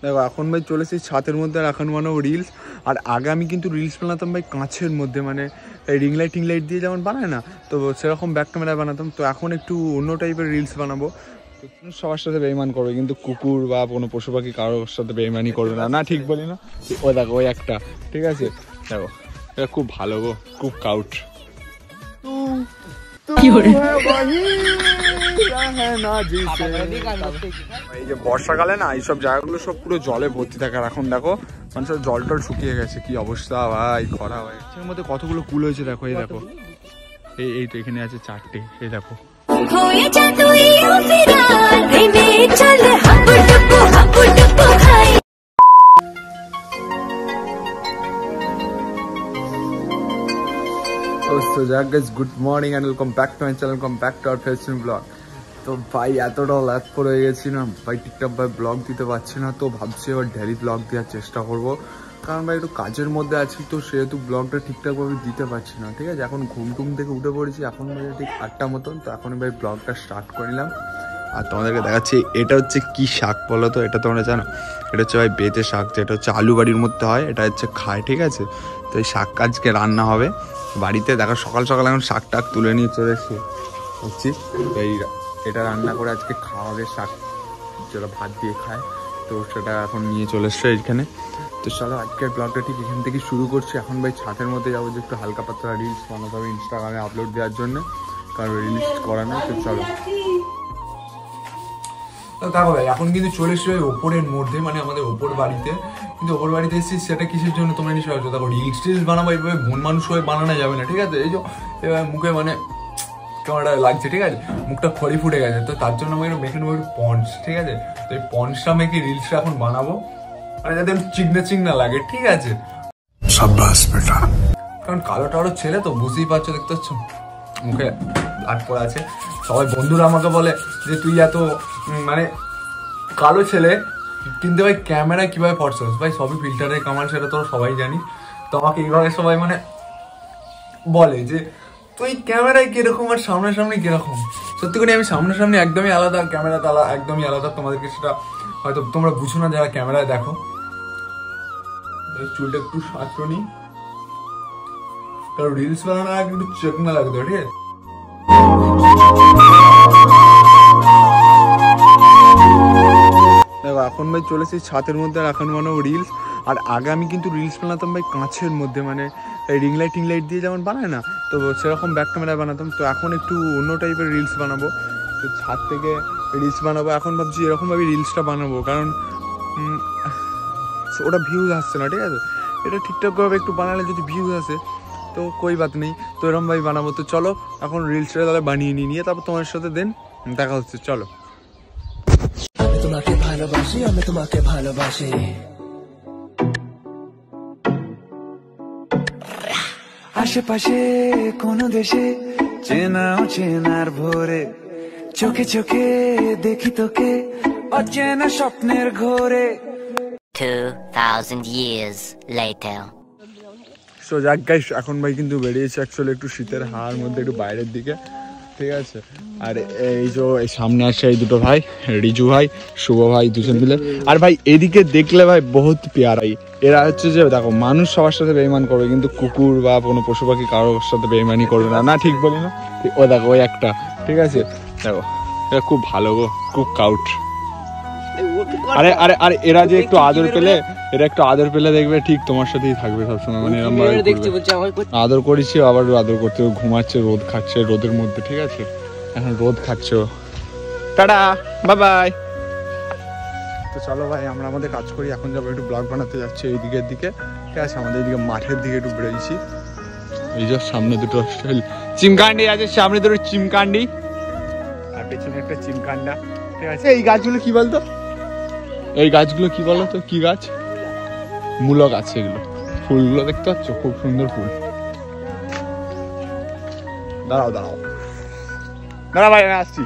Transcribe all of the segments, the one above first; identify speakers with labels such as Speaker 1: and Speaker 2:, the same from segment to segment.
Speaker 1: দেখো এখন ভাই চলেছি ছাতের মধ্যে, আর এখন বানাবো রিলস। আর আগে আমি কিন্তু রিলস বানাতাম ভাই কাঁচের মধ্যে, মানে এই রিং লাইট দিয়ে যেমন বানায় না, তো সেরকম ব্যাক ক্যামেরায় বানাতাম। তো এখন একটু অন্য টাইপের রিলস বানাবো। সবার সাথে বেইমান করবে, কিন্তু কুকুর বা কোনো পশু পাখি কারোর সাথে বেইমানি করবে না। না ঠিক বলি না? ও দেখো ওই একটা, ঠিক আছে দেখো এটা খুব ভালো গো, খুব কাউট। এই যে বর্ষাকালে না এইসব জায়গাগুলো সব পুরো জলে ভর্তি থাকে। আর এখন দেখো মানে সব জল টল শুকিয়ে গেছে, কি অবস্থা ভাই, খরা ভাই। এর মধ্যে কতগুলো কুল হয়েছে দেখো, এই দেখো এই তো এখানে আছে 4টে, এই দেখো। So guys, good morning and welcome back to my channel, welcome back to our fashion vlog. তো ভাই এতটা ল্যাপ করে গেছি না ভাই, টিকটক ভাই ব্লগ দিতে পারছি না, তো ভাবছি এবার ডেলি ব্লগ দেওয়ার চেষ্টা করব। কারণ ভাই একটু কাজের মধ্যে আছি, তো সেহেতু ব্লগটা ঠিকঠাকভাবে দিতে পারছি না, ঠিক আছে। এখন ঘুম টুম থেকে উঠে পড়েছি, এখন ভাই ঠিক 8টা মতন, তো এখন ভাই ব্লগটা স্টার্ট করে নিলাম। আর তোমাদেরকে দেখাচ্ছি এটা হচ্ছে কি শাক বলো তো, এটা তোমরা জানো? এটা হচ্ছে ভাই বেতে শাক, যেটা হচ্ছে আলু বাড়ির মধ্যে হয়, এটা হচ্ছে খায়, ঠিক আছে। তো এই শাক আজকে রান্না হবে বাড়িতে। দেখো সকাল সকাল এখন শাক টাক তুলে নিয়ে চলে এসেছি, তো এটা রান্না করে আজকে খাওয়া হবে, শাক যেটা ভাত দিয়ে খায়, তো সেটা এখন নিয়ে চলে এসছে এইখানে। তো চলো আজকের ব্লগটা ঠিক এখান থেকে শুরু করছি। এখন ভাই ছাদের মধ্যে যাবো যে একটু হালকা পাতলা রিলস বানাতে হবে ইনস্টাগ্রামে আপলোড দেওয়ার জন্য, কারণ রিলস করা নেই। তো চলো দেখো ভাই এখন কিন্তু চলে এসছে ওপরের মধ্যে, মানে আমাদের ওপর বাড়িতে। কিন্তু ওপর বাড়িতে এসেছি সেটা কিসের জন্য তোমরা নিশ্চয় ভাবছো। দেখো রিলস বানাবো, এইভাবে মন মানুষ হয়ে বানানো যাবে না, ঠিক আছে। এই যে এবার মুখে মানে ক্যামেরাটা লাগছে, ঠিক আছে, মুখটা খড়ি ফুটে গেছে, তো তার জন্য আমি মেখে নেবো একটু পন্স, ঠিক আছে। তো এই পন্সটা মেখে রিলসটা এখন বানাবো, মানে যাতে চিকনা লাগে, ঠিক আছে। কারণ কালো টালো ছেলে তো বুঝতেই পারছো, দেখতে পাচ্ছ মুখে লাট পড়ে আছে। সবাই বন্ধুরা আমাকে বলে যে তুই এত মানে কালো ছেলে, কিন্তু ভাই ক্যামেরায় কিভাবে ফটোস ভাই, সবই ফিল্টারের কামাল, সেটা তো সবাই জানি। তো আমাকে এইভাবে সবাই মানে বলে যে তুই ক্যামেরায় কিরকম আর সামনাসামনি কিরকম। সত্যি করে আমি সামনাসামনি একদমই আলাদা, ক্যামেরা তালা একদমই আলাদা। তোমাদেরকে সেটা হয়তো তোমরা বুঝো না যারা ক্যামেরায় দেখো। চুলটা একটু সাঁচড়ো নি, কারণ রিলস বানানো আগে একটু চেকনা লাগতো, ঠিক আছে। দেখো এখন ভাই চলেছি ছাতের মধ্যে, আর এখন বানাবো রিলস। আর আগে আমি কিন্তু রিলস বানাতাম ভাই কাঁচের মধ্যে, মানে এই রিং লাইট দিয়ে যেমন বানায় না, তো সেরকম ব্যাক ক্যামেরায় বানাতাম। তো এখন একটু অন্য টাইপের রিলস বানাবো, তো ছাদ থেকে রিলস বানাবো। এখন ভাবছি এরকমভাবে রিলসটা বানাবো, কারণ ওটা ভিউজ আসছে না, ঠিক আছে। এটা ঠিকঠাকভাবে একটু বানালে যদি ভিউজ আসে তো কই বাত নেই, তো এরকমভাবে বানাবো। তো চলো এখন রিলসটা তাহলে বানিয়ে নিয়ে তারপর তোমার সাথে দেন দেখা হচ্ছে, চলো।
Speaker 2: আমি তোমাকে ভালোবাসি, আমি তোমাকে ভালোবাসি, আশেপাশে কোন দেশে চেনার ভোরে, চোখে চোখে দেখি তোকে অচেনা স্বপ্নের ঘোরে।
Speaker 3: 2000 years later.
Speaker 1: সো যাক গাইস, এখন ভাই কিন্তু বেরিয়েছে অ্যাকচুয়ালি একটু শীতের হাওয়ার মধ্যে একটু বাইরের দিকে, ঠিক আছে। আর এই যে এই সামনে আসছে এই দুটো ভাই, রিজু ভাই, শুভ ভাই, দুজন মিলে। আর ভাই এদিকে দেখলে ভাই বহুত পেয়ারাই, এরা হচ্ছে যে দেখো মানুষ সবার সাথে বেইমান করবে, কিন্তু কুকুর বা কোনো পশু পাখি কারোর সাথে বেইমানি করবে না। না ঠিক বলি না? ও দেখো ওই একটা, ঠিক আছে দেখো এটা খুব ভালো গো, খুব কাউট। আরে আরে আরে এরা যে একটু আদর পেলে দেখবে ঠিক তোমার সাথেই থাকবে সবসময়, মানে এরকম আদর করেছি, আবার আদর করতে ঘুমাচ্ছে, রোদ খাচ্ছে রোদের মধ্যে, ঠিক আছে। এখন রোদ খাচ্ছে। Tata bye bye. তো চলো ভাই আমরা আমাদের কাজ করি, এখন যাবো একটু ব্লগ বানাতে যাচ্ছি এই দিকের দিকে, ঠিক আছে। আমাদের এদিকে মাঠের দিকে একটু বেরিয়েছি। এই যে সামনে দুটো চিমকান্ডি আছে, সামনে দুটো চিমকান্ডি আর পেছনে একটা চিমকান্ডা, ঠিক আছে। এই গাছগুলো কি বলতো, এই গাছগুলো কি বলো তো, কি গাছ? মূলো গাছ। এগুলো ফুলগুলো দেখতে পাচ্ছ, খুব সুন্দর ফুল। দাঁড়াও ভাই আমি আসছি।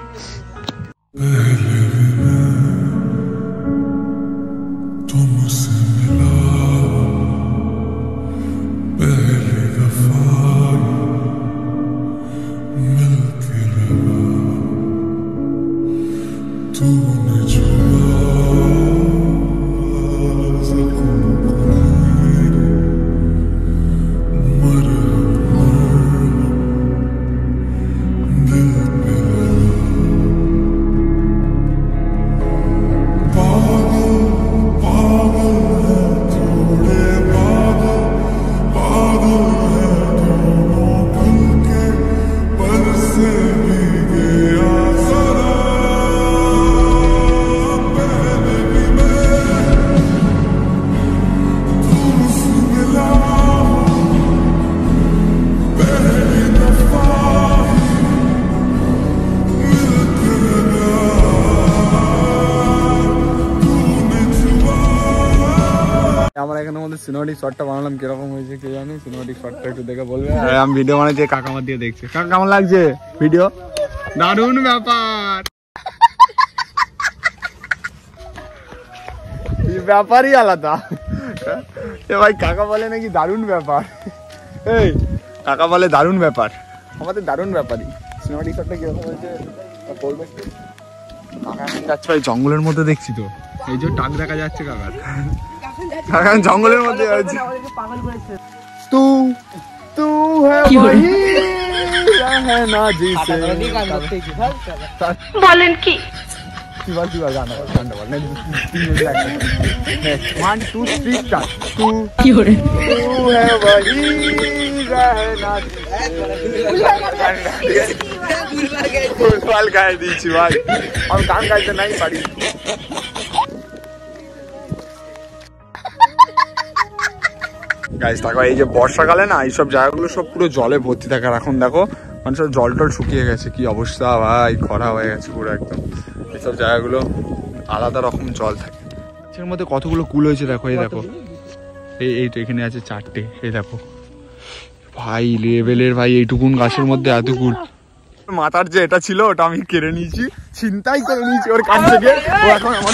Speaker 1: আমরা এখানের মধ্যে সিনেমাটিক শটটা বানালাম, কিরকম হয়েছে কে জানে। সিনেমাটিক শটটা একটু দেখে বলবে। আমি ভিডিও বানাচ্ছি, কাকা আমার দিয়ে দেখছে। কাকা কেমন লাগছে ভিডিও? দারুণ ব্যাপার, ব্যাপারই আলাদা। এ ভাই কাকা বলে নাকি দারুণ ব্যাপার। এই কাকা বলে দারুণ ব্যাপার, আমাদের দারুণ ব্যাপারই। সিনেমাটিক শটটা কিরকম হয়েছে বলবে। কাকা এখন যাচ্ছে ভাই জঙ্গলের মধ্যে, দেখছি তো এই যে টাক দেখা যাচ্ছে কাকার। কাকা জঙ্গলের মধ্যে যাচ্ছে। তু তু वही रहना जिसे
Speaker 4: বলেন কি?
Speaker 1: কি বল গানা গানটা বল। 1 2 3 4 तू
Speaker 4: কি করে?
Speaker 1: तू है वही रहना ফুটবল গায়ে দিয়েছি ভাই, আমি গান গাইতে নাই পারি। গাইস দেখো এই যে বর্ষাকালে না এইসব জায়গাগুলো সব পুরো জলে ভর্তি থাকে। আর এখন দেখো মানে সব জল টল শুকিয়ে গেছে, কি অবস্থা ভাই, খরা হয়ে গেছে পুরো একদম। এইসব জায়গাগুলো আলাদা রকম জল থাকে। এর মধ্যে কতগুলো কুল হয়েছে দেখো, এই দেখো এই তো এখানে আছে 4টে। এই দেখো ভাই লেভেলের ভাই, এইটুকুন গাছের মধ্যে এত কুল। মাথার যে এটা ছিল ওটা আমি কেড়ে নিয়েছি, ছিনতাই করে নিয়েছি ওর কাছ থেকে। ও এখন আমার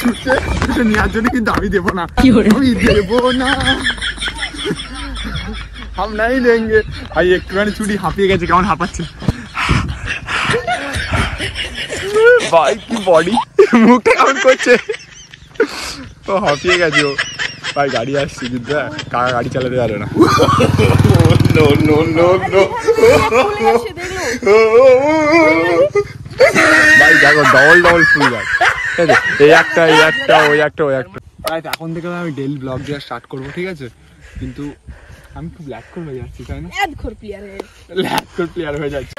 Speaker 1: ছুটছে, এটা নেওয়ার জন্য, কিন্তু আমি দেবো না, আমি দেবো না, हम नहीं लेंगे। भाई একটুখানি ছুটি হাঁপিয়ে গেছে, কেমন হাঁপাচ্ছে ভাই, কি বডি, মুখটা কেমন করছে, ও হাঁপিয়ে গেছে ও। ভাই গাড়ি আসছে কিন্তু, কাকা গাড়ি চালাতে পারে না। নো নো নো নো ভাই দেখো ডবল ফুল গাছ, এই একটা এই একটা ওই একটা ওই একটা। এখন থেকে আমি ডেইলি ব্লগ দেওয়া স্টার্ট করবো, ঠিক আছে? কিন্তু আমি খুব ল্যাকখোর হয়ে যাচ্ছি, তাই না? ল্যাকখোর প্লেয়ার হয়ে যাচ্ছি।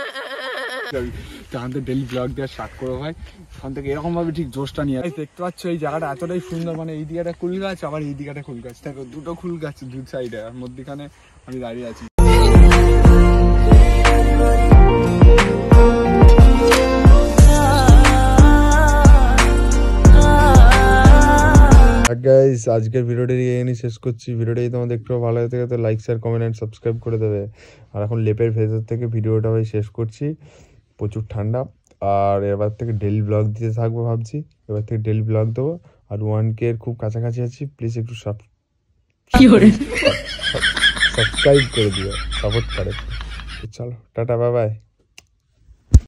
Speaker 1: তখন তো ডেইলি ব্লগ দেওয়া স্টার্ট করবো ভাই, তখন থেকে এরকম ভাবে ঠিক জোশটা নিয়ে। দেখতে পাচ্ছ এই জায়গাটা এতটাই সুন্দর, মানে এই দিকে একটা কুল গাছ, আবার এই দিকে একটা কুল গাছ, দেখো দুটো ফুল গাছ দু সাইডে, আর মধ্যখানে আমি দাঁড়িয়ে আছি। গাইস আজকের ভিডিওটি এখানেই শেষ করছি। ভিডিওটি তোমাদের একটু ভালো লাগে থাকে তো like share comment and subscribe করে দেবে। আর এখন লেপের ভেতর থেকে ভিডিওটা ভাই শেষ করছি, প্রচুর ঠান্ডা। আর এবার থেকে ডেইলি ব্লগ দিতে থাকবো ভাবছি, এবার থেকে ডেইলি ব্লগ দেবো। আর 1K এর খুব কাছাকাছি আছি, প্লিজ একটু সাবস্ক্রাইব করে দিও, সাপোর্ট করে। চলো টাটা, বাই বাই।